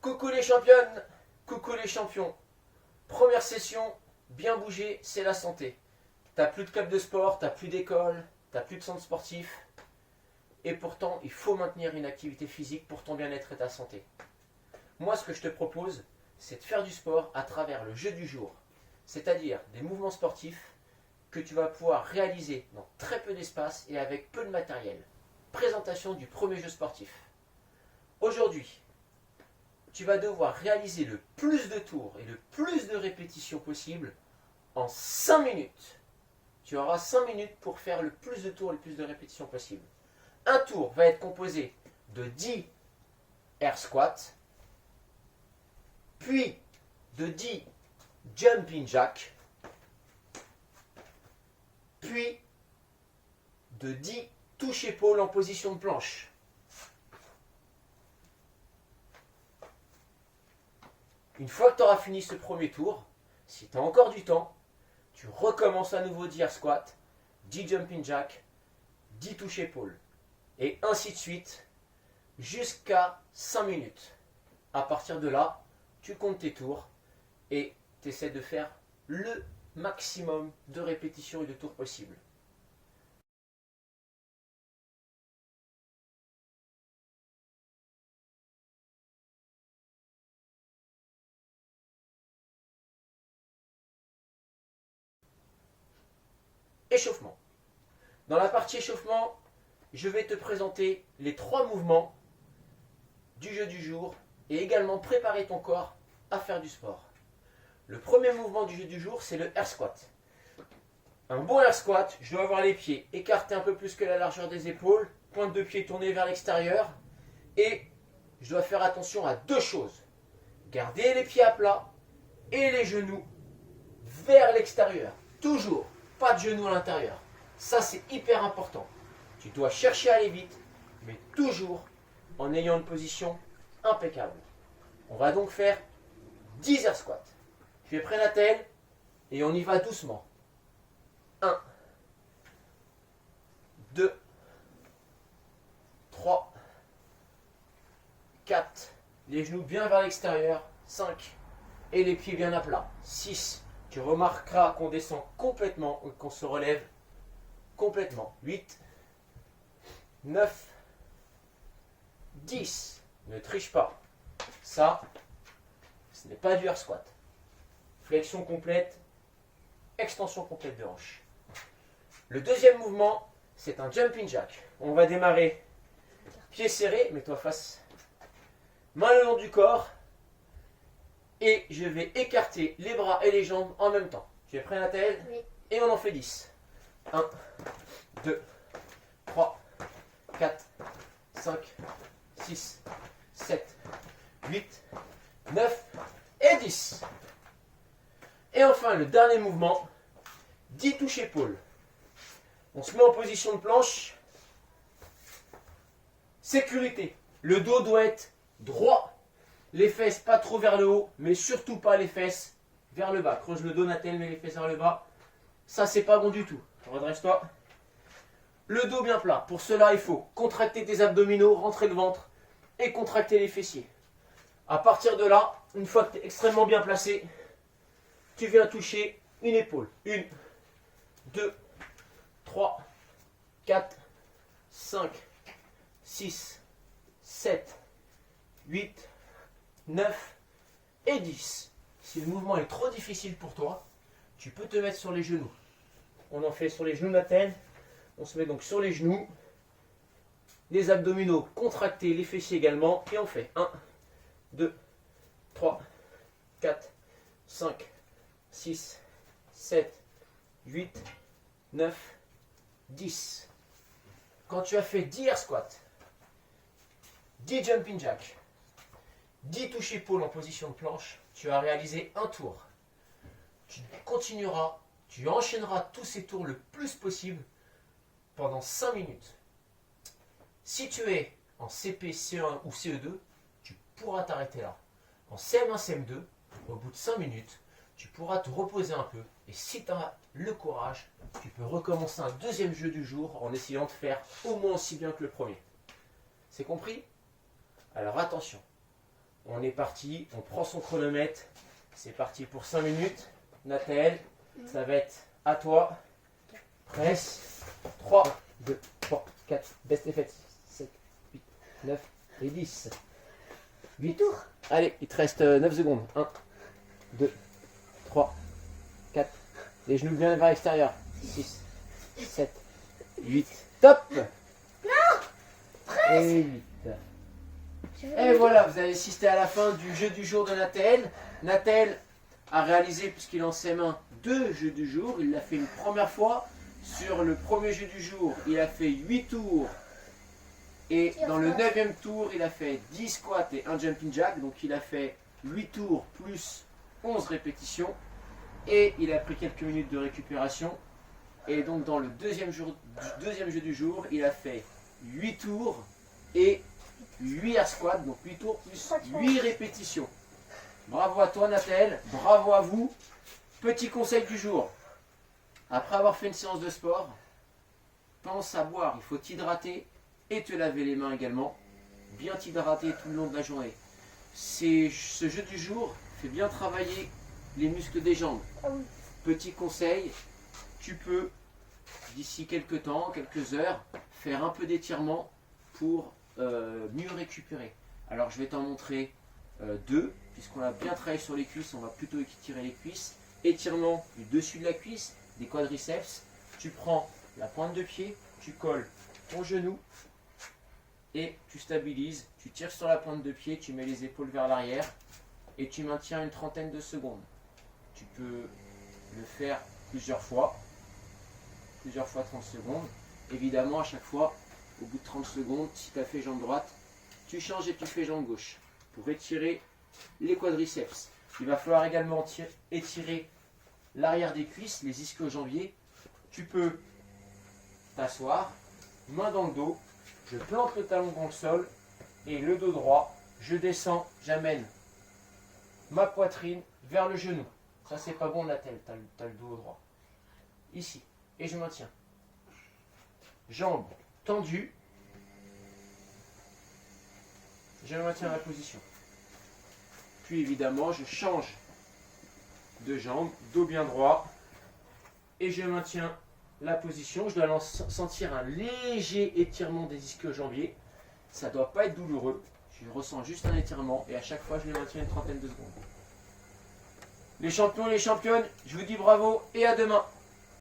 Coucou les championnes, coucou les champions. Première session, bien bouger, c'est la santé. T'as plus de club de sport, t'as plus d'école, t'as plus de centre sportif. Et pourtant, il faut maintenir une activité physique pour ton bien-être et ta santé. Moi, ce que je te propose, c'est de faire du sport à travers le jeu du jour. C'est-à-dire des mouvements sportifs que tu vas pouvoir réaliser dans très peu d'espace et avec peu de matériel. Présentation du premier jeu sportif. Aujourd'hui, tu vas devoir réaliser le plus de tours et le plus de répétitions possible en 5 minutes. Tu auras 5 minutes pour faire le plus de tours et le plus de répétitions possible. Un tour va être composé de 10 air squats, puis de 10 jumping jacks, puis de 10 touches épaules en position de planche. Une fois que tu auras fini ce premier tour, si tu as encore du temps, tu recommences à nouveau 10 air squats, 10 jumping jacks, 10 touches épaules. Et ainsi de suite, jusqu'à 5 minutes. À partir de là, tu comptes tes tours et tu essaies de faire le maximum de répétitions et de tours possibles. Échauffement. Dans la partie échauffement, je vais te présenter les 3 mouvements du jeu du jour et également préparer ton corps à faire du sport. Le premier mouvement du jeu du jour, c'est le air squat. Un bon air squat, je dois avoir les pieds écartés un peu plus que la largeur des épaules, pointe de pied tournée vers l'extérieur et je dois faire attention à 2 choses. Garder les pieds à plat et les genoux vers l'extérieur. Toujours, pas de genoux à l'intérieur. Ça, c'est hyper important. Tu dois chercher à aller vite, mais toujours en ayant une position impeccable. On va donc faire 10 air squats. Tu es prêt, Nathel? Et on y va doucement. 1, 2, 3, 4, les genoux bien vers l'extérieur, 5, et les pieds bien à plat, 6, tu remarqueras qu'on descend complètement, qu'on se relève complètement, 8, 9, 10, ne triche pas, ça, ce n'est pas du air squat, flexion complète, extension complète de hanche. Le deuxième mouvement, c'est un jumping jack. On va démarrer pieds serrés, mets-toi face, main le long du corps, et je vais écarter les bras et les jambes en même temps. Tu es prêt, Nathel? Oui. Et on en fait 10. 1, 2, 3, 4, 5, 6, 7, 8, 9 et 10. Et enfin, le dernier mouvement, 10 touches épaules. On se met en position de planche. Sécurité. Le dos doit être droit. Les fesses pas trop vers le haut, mais surtout pas les fesses vers le bas. Creuse le dos, Nathel, mets les fesses vers le bas. Ça, c'est pas bon du tout. Redresse-toi. Le dos bien plat. Pour cela, il faut contracter tes abdominaux, rentrer le ventre et contracter les fessiers. À partir de là, une fois que tu es extrêmement bien placé, tu viens toucher une épaule. 1, 2, 3, 4, 5, 6, 7, 8, 9 et 10. Si le mouvement est trop difficile pour toi, tu peux te mettre sur les genoux. On en fait sur les genoux, Nathel. On se met donc sur les genoux. Les abdominaux contractés, les fessiers également. Et on fait 1, 2, 3, 4, 5, 6, 7, 8, 9, 10. Quand tu as fait 10 air squats, 10 jumping jacks, 10 touches épaules en position de planche, tu as réalisé un tour. Tu continueras, tu enchaîneras tous ces tours le plus possible pendant 5 minutes. Si tu es en CP, CE1 ou CE2, tu pourras t'arrêter là. En CM1, CM2, au bout de 5 minutes, tu pourras te reposer un peu. Et si tu as le courage, tu peux recommencer un deuxième jeu du jour en essayant de faire au moins aussi bien que le premier. C'est compris? Alors attention. On est parti, on prend son chronomètre. C'est parti pour 5 minutes. Nathalie, ça va être à toi. Presse. 3, 2, 3, 4, best effet. 7, 8, 9 et 10. 8 tours. Allez, il te reste 9 secondes. 1, 2, 3, 4. Les genoux bien vers l'extérieur. 6, 7, 8. Top. Et 8. Et voilà, vous avez assisté à la fin du jeu du jour de Nathalie. Nathalie a réalisé, puisqu'il est en CM1, 2 jeux du jour. Il l'a fait une première fois. Sur le premier jeu du jour, il a fait 8 tours. Et dans le 9e tour, il a fait 10 squats et 1 jumping jack. Donc il a fait 8 tours plus 11 répétitions. Et il a pris quelques minutes de récupération. Et donc dans le deuxième jeu du jour, il a fait 8 tours et 8 air squats. Donc 8 tours plus 8 répétitions. Bravo à toi Nathalie, bravo à vous. Petit conseil du jour. Après avoir fait une séance de sport, pense à boire. Il faut t'hydrater et te laver les mains également. Bien t'hydrater tout le long de la journée. Ce jeu du jour fait bien travailler les muscles des jambes. Petit conseil, tu peux, d'ici quelques temps, quelques heures, faire un peu d'étirement pour mieux récupérer. Alors je vais t'en montrer 2, puisqu'on a bien travaillé sur les cuisses, on va plutôt étirer les cuisses. Étirement du dessus de la cuisse, des quadriceps. Tu prends la pointe de pied, tu colles ton genou et tu stabilises. Tu tires sur la pointe de pied, tu mets les épaules vers l'arrière et tu maintiens une trentaine de secondes. Tu peux le faire plusieurs fois 30 secondes. Évidemment, à chaque fois, au bout de 30 secondes, si tu as fait jambe droite, tu changes et tu fais jambe gauche pour étirer les quadriceps. Il va falloir également étirer l'arrière des cuisses, les ischio-jambiers. Tu peux t'asseoir, main dans le dos, je plante le talon dans le sol et le dos droit, je descends, j'amène ma poitrine vers le genou. Ça c'est pas bon Nathalie, t'as le dos droit. Ici, et je maintiens. Jambes tendues, je maintiens la position. Puis évidemment, je change de jambe, dos bien droit, et je maintiens la position. Je dois sentir un léger étirement des ischio-jambiers. Ça ne doit pas être douloureux. Je ressens juste un étirement et à chaque fois, je le maintiens une trentaine de secondes. Les champions et les championnes, je vous dis bravo et à demain.